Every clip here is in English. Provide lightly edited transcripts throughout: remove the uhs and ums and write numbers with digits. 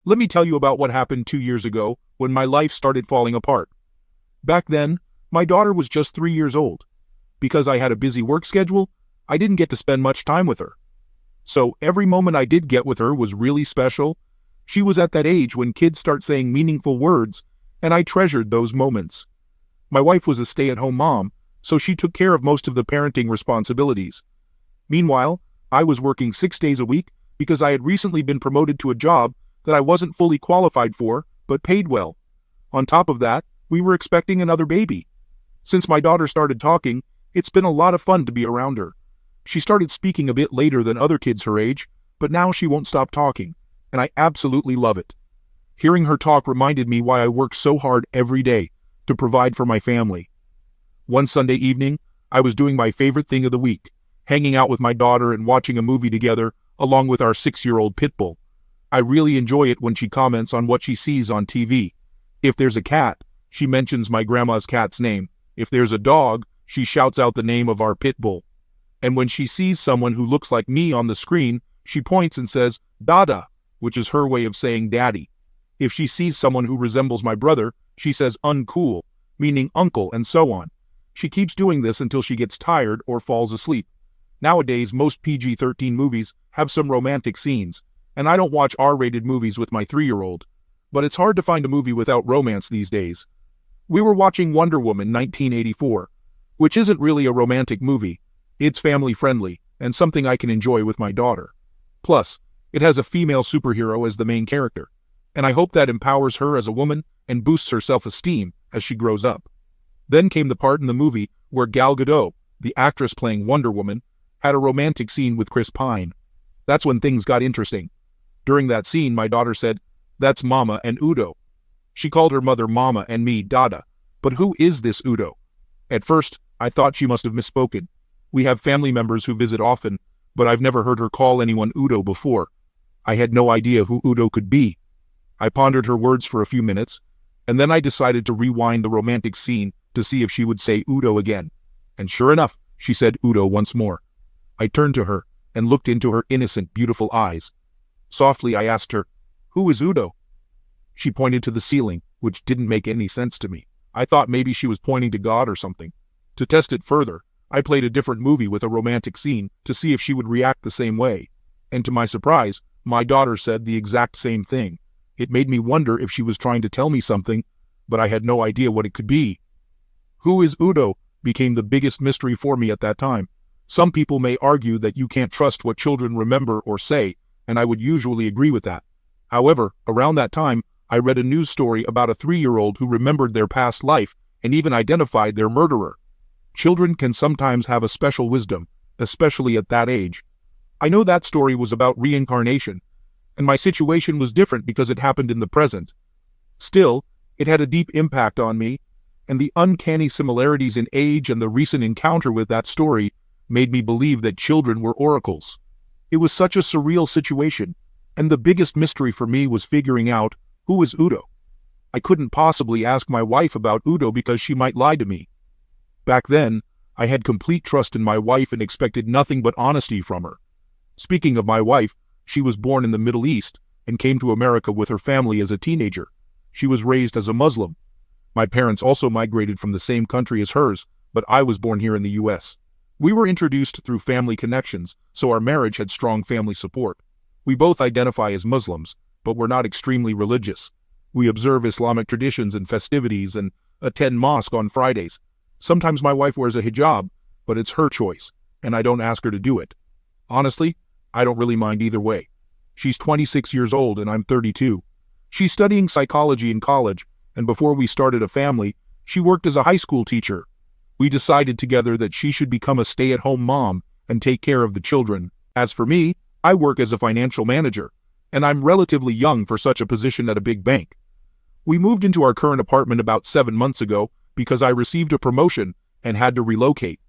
Let me tell you about what happened 2 years ago when my life started falling apart. Back then, my daughter was just 3 years old. Because I had a busy work schedule, I didn't get to spend much time with her. So every moment I did get with her was really special. She was at that age when kids start saying meaningful words, and I treasured those moments. My wife was a stay-at-home mom, so she took care of most of the parenting responsibilities. Meanwhile, I was working 6 days a week because I had recently been promoted to a job that I wasn't fully qualified for, but paid well. On top of that, we were expecting another baby. Since my daughter started talking, it's been a lot of fun to be around her. She started speaking a bit later than other kids her age, but now she won't stop talking, and I absolutely love it. Hearing her talk reminded me why I work so hard every day to provide for my family. One Sunday evening, I was doing my favorite thing of the week, hanging out with my daughter and watching a movie together along with our 6-year-old pit bull. I really enjoy it when she comments on what she sees on TV. If there's a cat, she mentions my grandma's cat's name. If there's a dog, she shouts out the name of our pit bull. And when she sees someone who looks like me on the screen, she points and says, "Dada," which is her way of saying daddy. If she sees someone who resembles my brother, she says uncool, meaning uncle, and so on. She keeps doing this until she gets tired or falls asleep. Nowadays, most PG-13 movies have some romantic scenes, and I don't watch R-rated movies with my 3-year-old. But it's hard to find a movie without romance these days. We were watching Wonder Woman 1984, which isn't really a romantic movie. It's family-friendly, and something I can enjoy with my daughter. Plus, it has a female superhero as the main character, and I hope that empowers her as a woman and boosts her self-esteem as she grows up. Then came the part in the movie where Gal Gadot, the actress playing Wonder Woman, had a romantic scene with Chris Pine. That's when things got interesting. During that scene, my daughter said, "That's Mama and Udo." She called her mother Mama and me Dada. But who is this Udo? At first, I thought she must have misspoken. We have family members who visit often, but I've never heard her call anyone Udo before. I had no idea who Udo could be. I pondered her words for a few minutes, and then I decided to rewind the romantic scene to see if she would say Udo again. And sure enough, she said Udo once more. I turned to her and looked into her innocent, beautiful eyes. Softly, I asked her, "Who is Udo?" She pointed to the ceiling, which didn't make any sense to me. I thought maybe she was pointing to God or something. To test it further, I played a different movie with a romantic scene to see if she would react the same way. And to my surprise, my daughter said the exact same thing. It made me wonder if she was trying to tell me something, but I had no idea what it could be. Who is Udo became the biggest mystery for me at that time. Some people may argue that you can't trust what children remember or say, and I would usually agree with that. However, around that time, I read a news story about a 3-year-old who remembered their past life and even identified their murderer. Children can sometimes have a special wisdom, especially at that age. I know that story was about reincarnation, and my situation was different because it happened in the present. Still, it had a deep impact on me, and the uncanny similarities in age and the recent encounter with that story made me believe that children were oracles. It was such a surreal situation, and the biggest mystery for me was figuring out who is Udo. I couldn't possibly ask my wife about Udo because she might lie to me. Back then, I had complete trust in my wife and expected nothing but honesty from her. Speaking of my wife, she was born in the Middle East and came to America with her family as a teenager. She was raised as a Muslim. My parents also migrated from the same country as hers, but I was born here in the U.S. We were introduced through family connections, so our marriage had strong family support. We both identify as Muslims, but we're not extremely religious. We observe Islamic traditions and festivities and attend mosque on Fridays. Sometimes my wife wears a hijab, but it's her choice, and I don't ask her to do it. Honestly, I don't really mind either way. She's 26 years old and I'm 32. She's studying psychology in college, and before we started a family, she worked as a high school teacher. We decided together that she should become a stay-at-home mom and take care of the children. As for me, I work as a financial manager, and I'm relatively young for such a position at a big bank. We moved into our current apartment about 7 months ago because I received a promotion and had to relocate.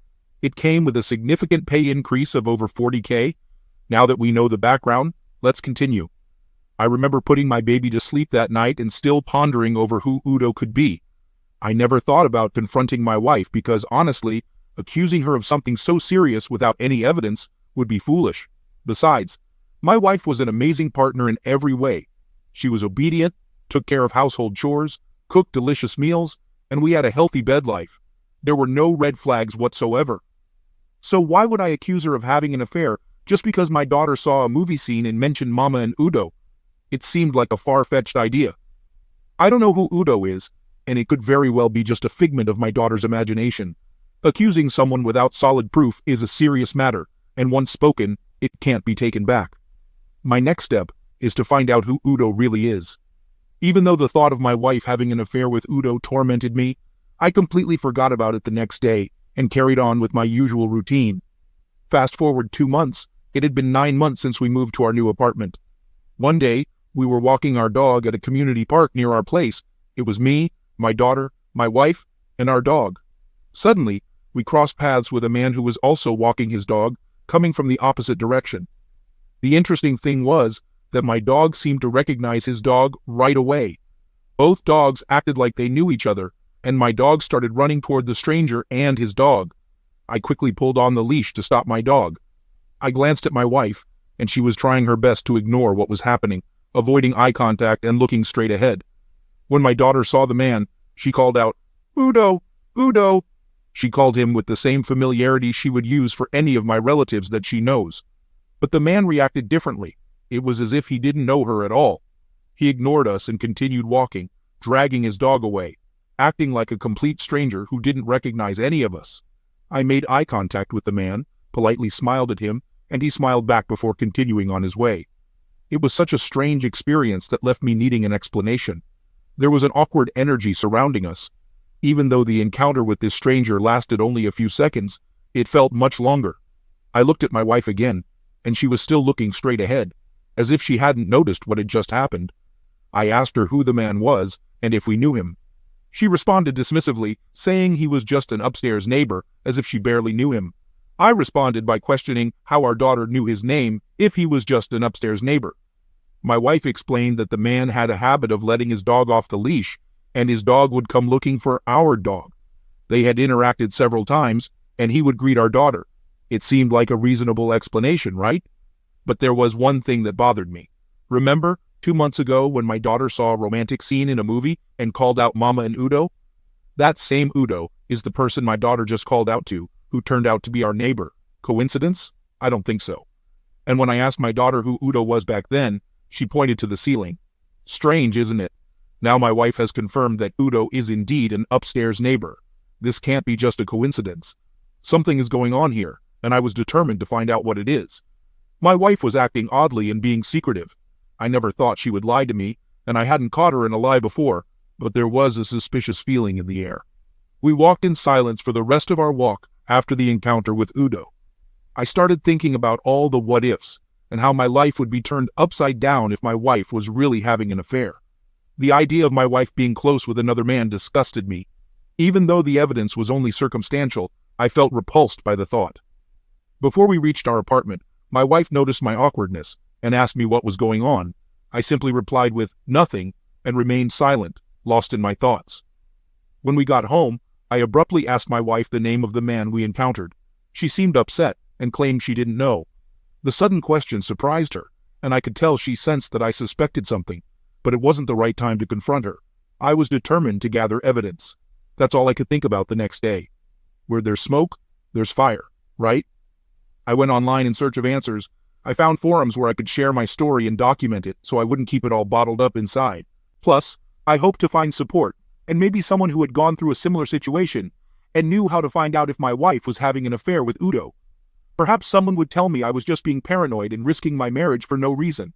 It came with a significant pay increase of over $40K. Now that we know the background, let's continue. I remember putting my baby to sleep that night and still pondering over who Udo could be. I never thought about confronting my wife because honestly, accusing her of something so serious without any evidence would be foolish. Besides, my wife was an amazing partner in every way. She was obedient, took care of household chores, cooked delicious meals, and we had a healthy bed life. There were no red flags whatsoever. So why would I accuse her of having an affair just because my daughter saw a movie scene and mentioned Mama and Udo? It seemed like a far-fetched idea. I don't know who Udo is, and it could very well be just a figment of my daughter's imagination. Accusing someone without solid proof is a serious matter, and once spoken, it can't be taken back. My next step is to find out who Udo really is. Even though the thought of my wife having an affair with Udo tormented me, I completely forgot about it the next day and carried on with my usual routine. Fast forward 2 months, it had been 9 months since we moved to our new apartment. One day, we were walking our dog at a community park near our place. It was me, my daughter, my wife, and our dog. Suddenly, we crossed paths with a man who was also walking his dog, coming from the opposite direction. The interesting thing was that my dog seemed to recognize his dog right away. Both dogs acted like they knew each other, and my dog started running toward the stranger and his dog. I quickly pulled on the leash to stop my dog. I glanced at my wife, and she was trying her best to ignore what was happening, avoiding eye contact and looking straight ahead. When my daughter saw the man, she called out, "Udo! Udo!" She called him with the same familiarity she would use for any of my relatives that she knows. But the man reacted differently. It was as if he didn't know her at all. He ignored us and continued walking, dragging his dog away, acting like a complete stranger who didn't recognize any of us. I made eye contact with the man, politely smiled at him, and he smiled back before continuing on his way. It was such a strange experience that left me needing an explanation. There was an awkward energy surrounding us. Even though the encounter with this stranger lasted only a few seconds, it felt much longer. I looked at my wife again, and she was still looking straight ahead, as if she hadn't noticed what had just happened. I asked her who the man was and if we knew him. She responded dismissively, saying he was just an upstairs neighbor, as if she barely knew him. I responded by questioning how our daughter knew his name if he was just an upstairs neighbor. My wife explained that the man had a habit of letting his dog off the leash, and his dog would come looking for our dog. They had interacted several times, and he would greet our daughter. It seemed like a reasonable explanation, right? But there was one thing that bothered me. Remember, 2 months ago when my daughter saw a romantic scene in a movie and called out Mama and Udo? That same Udo is the person my daughter just called out to, who turned out to be our neighbor. Coincidence? I don't think so. And when I asked my daughter who Udo was back then, she pointed to the ceiling. Strange, isn't it? Now my wife has confirmed that Udo is indeed an upstairs neighbor. This can't be just a coincidence. Something is going on here, and I was determined to find out what it is. My wife was acting oddly and being secretive. I never thought she would lie to me, and I hadn't caught her in a lie before, but there was a suspicious feeling in the air. We walked in silence for the rest of our walk after the encounter with Udo. I started thinking about all the what-ifs, and how my life would be turned upside down if my wife was really having an affair. The idea of my wife being close with another man disgusted me. Even though the evidence was only circumstantial, I felt repulsed by the thought. Before we reached our apartment, my wife noticed my awkwardness and asked me what was going on. I simply replied with nothing and remained silent, lost in my thoughts. When we got home, I abruptly asked my wife the name of the man we encountered. She seemed upset and claimed she didn't know. The sudden question surprised her, and I could tell she sensed that I suspected something, but it wasn't the right time to confront her. I was determined to gather evidence. That's all I could think about the next day. Where there's smoke, there's fire, right? I went online in search of answers. I found forums where I could share my story and document it so I wouldn't keep it all bottled up inside. Plus, I hoped to find support, and maybe someone who had gone through a similar situation and knew how to find out if my wife was having an affair with Udo. Perhaps someone would tell me I was just being paranoid and risking my marriage for no reason.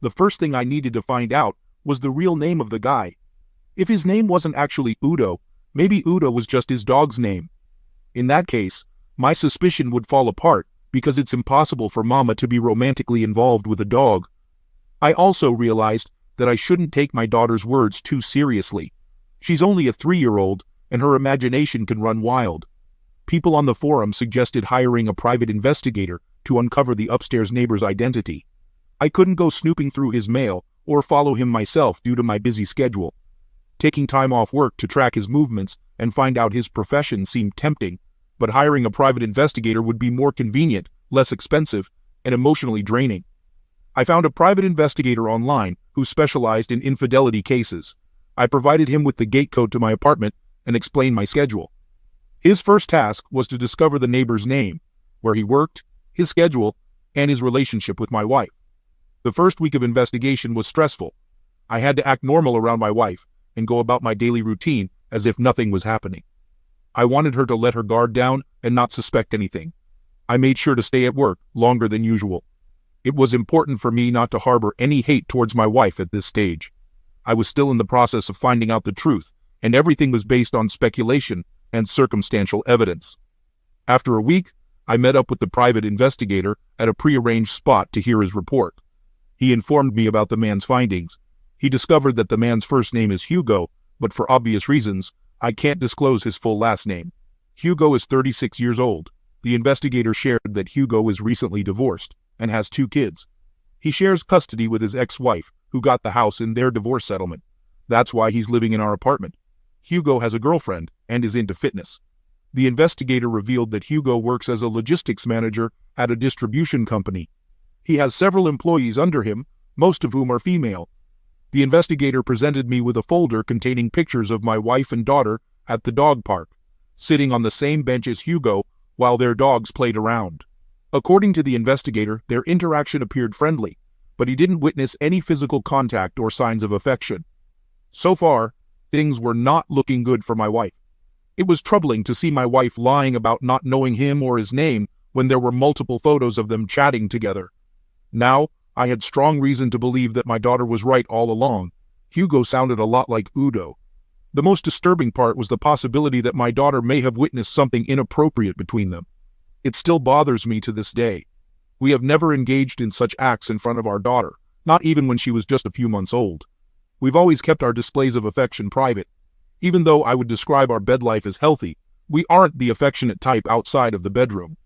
The first thing I needed to find out was the real name of the guy. If his name wasn't actually Udo, maybe Udo was just his dog's name. In that case, my suspicion would fall apart because it's impossible for Mama to be romantically involved with a dog. I also realized that I shouldn't take my daughter's words too seriously. She's only a 3-year-old, and her imagination can run wild. People on the forum suggested hiring a private investigator to uncover the upstairs neighbor's identity. I couldn't go snooping through his mail or follow him myself due to my busy schedule. Taking time off work to track his movements and find out his profession seemed tempting, but hiring a private investigator would be more convenient, less expensive, and emotionally draining. I found a private investigator online who specialized in infidelity cases. I provided him with the gate code to my apartment and explained my schedule. His first task was to discover the neighbor's name, where he worked, his schedule, and his relationship with my wife. The first week of investigation was stressful. I had to act normal around my wife and go about my daily routine as if nothing was happening. I wanted her to let her guard down and not suspect anything. I made sure to stay at work longer than usual. It was important for me not to harbor any hate towards my wife at this stage. I was still in the process of finding out the truth, and everything was based on speculation and circumstantial evidence. After a week, I met up with the private investigator at a prearranged spot to hear his report. He informed me about the man's findings. He discovered that the man's first name is Hugo, but for obvious reasons, I can't disclose his full last name. Hugo is 36 years old. The investigator shared that Hugo is recently divorced and has 2 kids. He shares custody with his ex-wife, who got the house in their divorce settlement. That's why he's living in our apartment. Hugo has a girlfriend and is into fitness. The investigator revealed that Hugo works as a logistics manager at a distribution company. He has several employees under him, most of whom are female. The investigator presented me with a folder containing pictures of my wife and daughter at the dog park, sitting on the same bench as Hugo while their dogs played around. According to the investigator, their interaction appeared friendly, but he didn't witness any physical contact or signs of affection. So far, things were not looking good for my wife. It was troubling to see my wife lying about not knowing him or his name when there were multiple photos of them chatting together. Now, I had strong reason to believe that my daughter was right all along. Hugo sounded a lot like Udo. The most disturbing part was the possibility that my daughter may have witnessed something inappropriate between them. It still bothers me to this day. We have never engaged in such acts in front of our daughter, not even when she was just a few months old. We've always kept our displays of affection private. Even though I would describe our bed life as healthy, we aren't the affectionate type outside of the bedroom.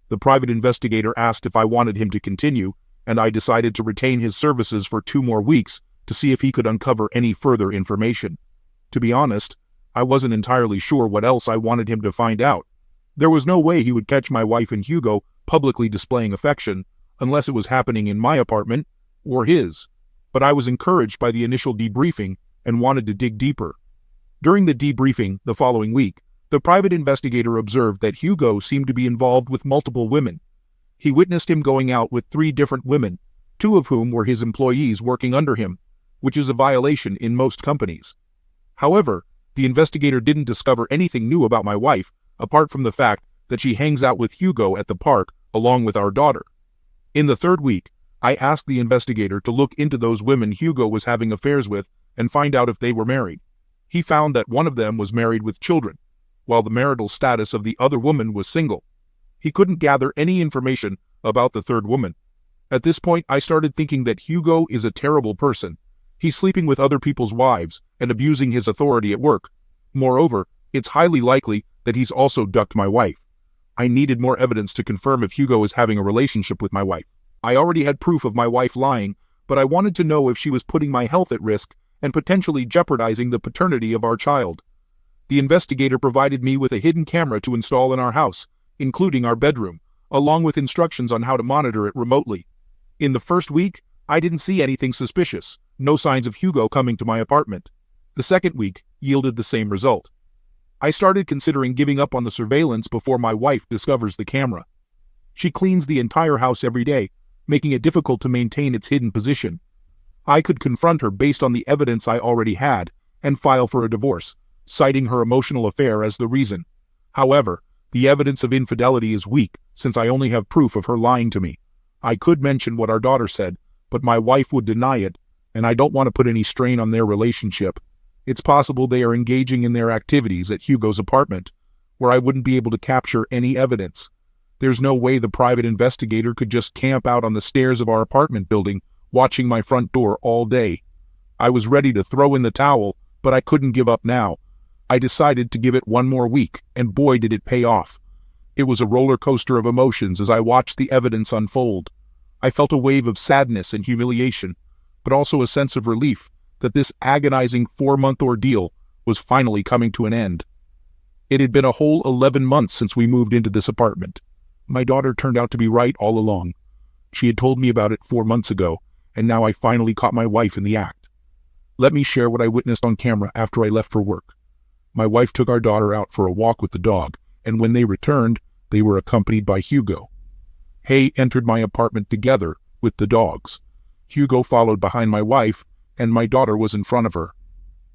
The private investigator asked if I wanted him to continue, and I decided to retain his services for 2 more weeks to see if he could uncover any further information. To be honest, I wasn't entirely sure what else I wanted him to find out. There was no way he would catch my wife and Hugo publicly displaying affection unless it was happening in my apartment or his. But I was encouraged by the initial debriefing and wanted to dig deeper. During the debriefing the following week, the private investigator observed that Hugo seemed to be involved with multiple women. He witnessed him going out with 3 different women, 2 of whom were his employees working under him, which is a violation in most companies. However, the investigator didn't discover anything new about my wife, apart from the fact that she hangs out with Hugo at the park along with our daughter. In the 3rd week, I asked the investigator to look into those women Hugo was having affairs with and find out if they were married. He found that one of them was married with children, while the marital status of the other woman was single. He couldn't gather any information about the 3rd woman. At this point, I started thinking that Hugo is a terrible person. He's sleeping with other people's wives and abusing his authority at work. Moreover, it's highly likely that he's also ducked my wife. I needed more evidence to confirm if Hugo is having a relationship with my wife. I already had proof of my wife lying, but I wanted to know if she was putting my health at risk and potentially jeopardizing the paternity of our child. The investigator provided me with a hidden camera to install in our house, including our bedroom, along with instructions on how to monitor it remotely. In the 1st week, I didn't see anything suspicious, no signs of Hugo coming to my apartment. The 2nd week yielded the same result. I started considering giving up on the surveillance before my wife discovers the camera. She cleans the entire house every day, making it difficult to maintain its hidden position. I could confront her based on the evidence I already had and file for a divorce, citing her emotional affair as the reason. However, the evidence of infidelity is weak since I only have proof of her lying to me. I could mention what our daughter said, but my wife would deny it, and I don't want to put any strain on their relationship. It's possible they are engaging in their activities at Hugo's apartment, where I wouldn't be able to capture any evidence. There's no way the private investigator could just camp out on the stairs of our apartment building, watching my front door all day. I was ready to throw in the towel, but I couldn't give up now. I decided to give it 1 more week, and boy did it pay off. It was a roller coaster of emotions as I watched the evidence unfold. I felt a wave of sadness and humiliation, but also a sense of relief that this agonizing 4-month ordeal was finally coming to an end. It had been a whole 11 months since we moved into this apartment. My daughter turned out to be right all along. She had told me about it 4 months ago, and now I finally caught my wife in the act. Let me share what I witnessed on camera after I left for work. My wife took our daughter out for a walk with the dog, and when they returned, they were accompanied by Hugo. Hay entered my apartment together with the dogs. Hugo followed behind my wife, and my daughter was in front of her.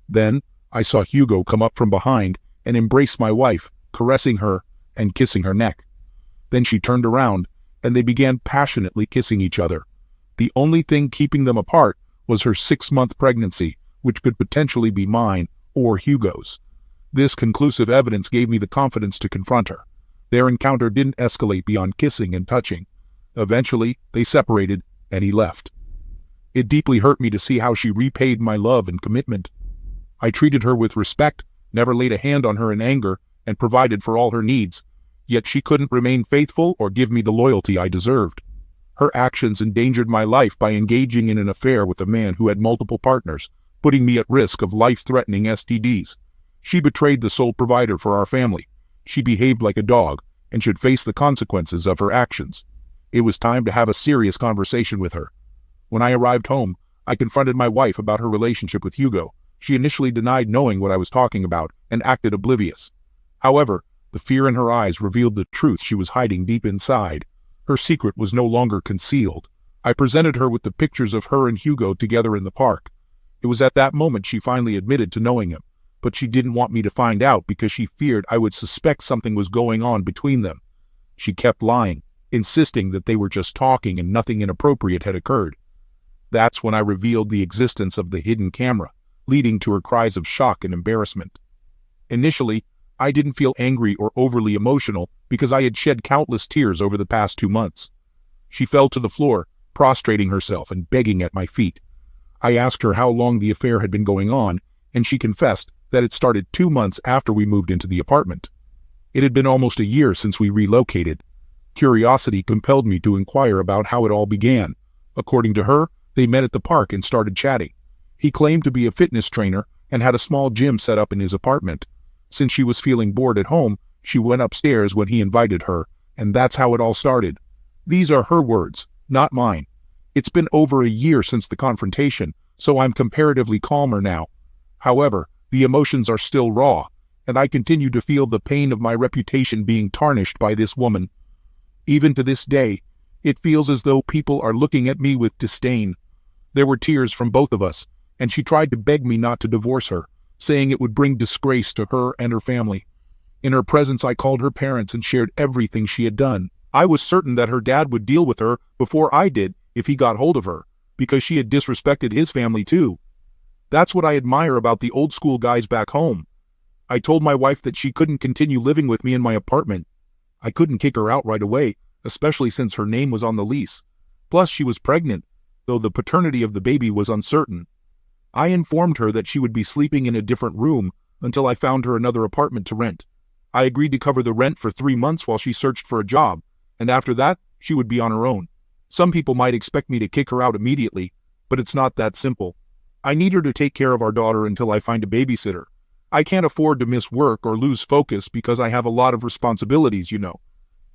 Then, I saw Hugo come up from behind and embrace my wife, caressing her and kissing her neck. Then she turned around, and they began passionately kissing each other. The only thing keeping them apart was her 6-month pregnancy, which could potentially be mine or Hugo's. This conclusive evidence gave me the confidence to confront her. Their encounter didn't escalate beyond kissing and touching. Eventually, they separated, and he left. It deeply hurt me to see how she repaid my love and commitment. I treated her with respect, never laid a hand on her in anger, and provided for all her needs, yet she couldn't remain faithful or give me the loyalty I deserved. Her actions endangered my life by engaging in an affair with a man who had multiple partners, putting me at risk of life-threatening STDs. She betrayed the sole provider for our family. She behaved like a dog and should face the consequences of her actions. It was time to have a serious conversation with her. When I arrived home, I confronted my wife about her relationship with Hugo. She initially denied knowing what I was talking about and acted oblivious. However, the fear in her eyes revealed the truth she was hiding deep inside. Her secret was no longer concealed. I presented her with the pictures of her and Hugo together in the park. It was at that moment she finally admitted to knowing him, but she didn't want me to find out because she feared I would suspect something was going on between them. She kept lying, insisting that they were just talking and nothing inappropriate had occurred. That's when I revealed the existence of the hidden camera, leading to her cries of shock and embarrassment. Initially, I didn't feel angry or overly emotional because I had shed countless tears over the past 2 months. She fell to the floor, prostrating herself and begging at my feet. I asked her how long the affair had been going on, and she confessed that it started 2 months after we moved into the apartment. It had been almost a year since we relocated. Curiosity compelled me to inquire about how it all began. According to her, they met at the park and started chatting. He claimed to be a fitness trainer and had a small gym set up in his apartment. Since she was feeling bored at home, she went upstairs when he invited her, and that's how it all started. These are her words, not mine. It's been over a year since the confrontation, so I'm comparatively calmer now. However, the emotions are still raw, and I continue to feel the pain of my reputation being tarnished by this woman. Even to this day, it feels as though people are looking at me with disdain. There were tears from both of us, and she tried to beg me not to divorce her, saying it would bring disgrace to her and her family. In her presence, I called her parents and shared everything she had done. I was certain that her dad would deal with her before I did if he got hold of her, because she had disrespected his family too. That's what I admire about the old school guys back home. I told my wife that she couldn't continue living with me in my apartment. I couldn't kick her out right away, especially since her name was on the lease. Plus, she was pregnant, though the paternity of the baby was uncertain. I informed her that she would be sleeping in a different room until I found her another apartment to rent. I agreed to cover the rent for 3 months while she searched for a job, and after that, she would be on her own. Some people might expect me to kick her out immediately, but it's not that simple. I need her to take care of our daughter until I find a babysitter. I can't afford to miss work or lose focus because I have a lot of responsibilities, you know.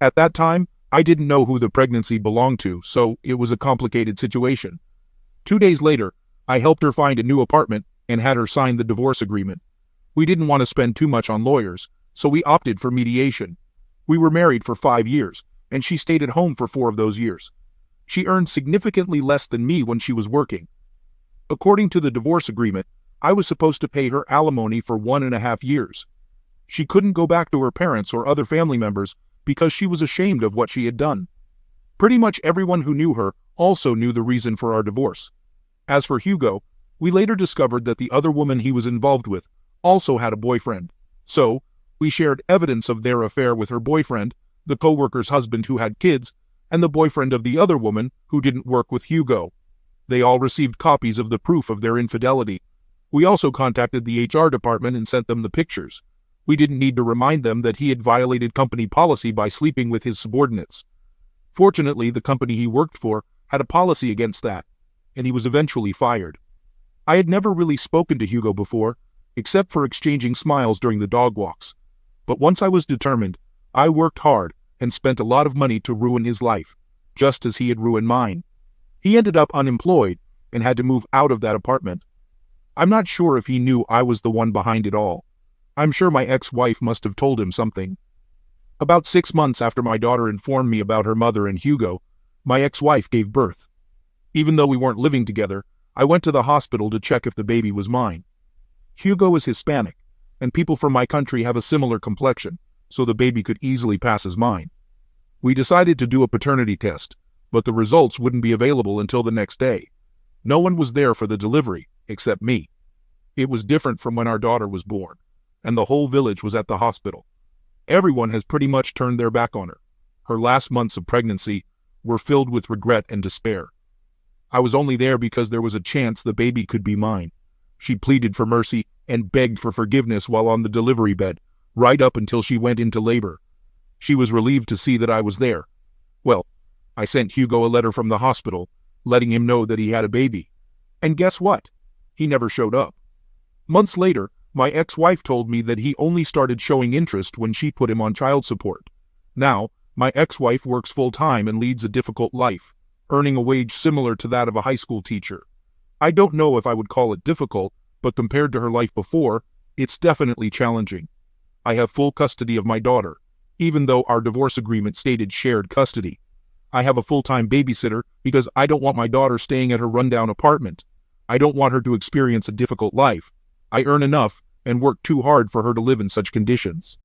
At that time, I didn't know who the pregnancy belonged to, so it was a complicated situation. 2 days later, I helped her find a new apartment and had her sign the divorce agreement. We didn't want to spend too much on lawyers, so we opted for mediation. We were married for 5 years, and she stayed at home for 4 of those years. She earned significantly less than me when she was working. According to the divorce agreement, I was supposed to pay her alimony for 1.5 years. She couldn't go back to her parents or other family members because she was ashamed of what she had done. Pretty much everyone who knew her also knew the reason for our divorce. As for Hugo, we later discovered that the other woman he was involved with also had a boyfriend. So, we shared evidence of their affair with her boyfriend, the co-worker's husband who had kids, and the boyfriend of the other woman who didn't work with Hugo. They all received copies of the proof of their infidelity. We also contacted the HR department and sent them the pictures. We didn't need to remind them that he had violated company policy by sleeping with his subordinates. Fortunately, the company he worked for had a policy against that, and he was eventually fired. I had never really spoken to Hugo before, except for exchanging smiles during the dog walks. But once I was determined, I worked hard and spent a lot of money to ruin his life. just as he had ruined mine. He ended up unemployed and had to move out of that apartment. I'm not sure if he knew I was the one behind it all. I'm sure my ex-wife must have told him something. About 6 months after my daughter informed me about her mother and Hugo, my ex-wife gave birth. Even though we weren't living together, I went to the hospital to check if the baby was mine. Hugo is Hispanic, and people from my country have a similar complexion, so the baby could easily pass as mine. We decided to do a paternity test, but the results wouldn't be available until the next day. No one was there for the delivery, except me. It was different from when our daughter was born, and the whole village was at the hospital. Everyone has pretty much turned their back on her. Her last months of pregnancy were filled with regret and despair. I was only there because there was a chance the baby could be mine. She pleaded for mercy and begged for forgiveness while on the delivery bed, right up until she went into labor. She was relieved to see that I was there. Well, I sent Hugo a letter from the hospital, letting him know that he had a baby. And guess what? He never showed up. Months later, my ex-wife told me that he only started showing interest when she put him on child support. Now, my ex-wife works full-time and leads a difficult life, earning a wage similar to that of a high school teacher. I don't know if I would call it difficult, but compared to her life before, it's definitely challenging. I have full custody of my daughter, even though our divorce agreement stated shared custody. I have a full-time babysitter because I don't want my daughter staying at her rundown apartment. I don't want her to experience a difficult life. I earn enough and work too hard for her to live in such conditions.